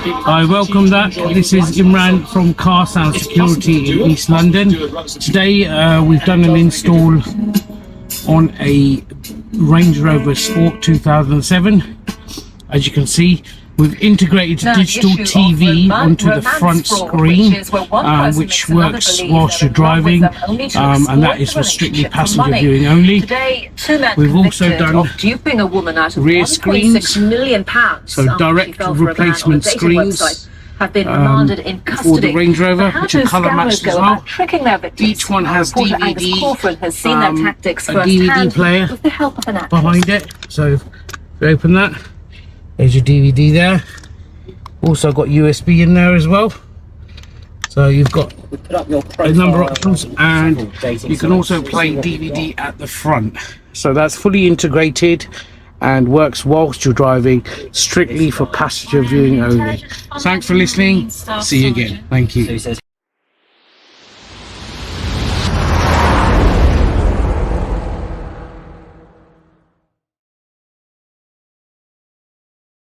I welcome that. This is Imran from Car Sound Security in East London. Today we've done an install on a Range Rover Sport 2007. As you can see, we've integrated digital TV onto the front screen, which works whilst you're driving, and that is for strictly passenger viewing only. We've also done rear screens, so direct replacement screens for the Range Rover, which are colour matched as well. Each one has DVD, a DVD player behind it. So if you open that, there's your DVD there. Also got USB in there as well. So you've got a number of options, and you can also play DVD at the front. So that's fully integrated and works whilst you're driving, strictly for passenger viewing only. Thanks for listening. See you again. Thank you.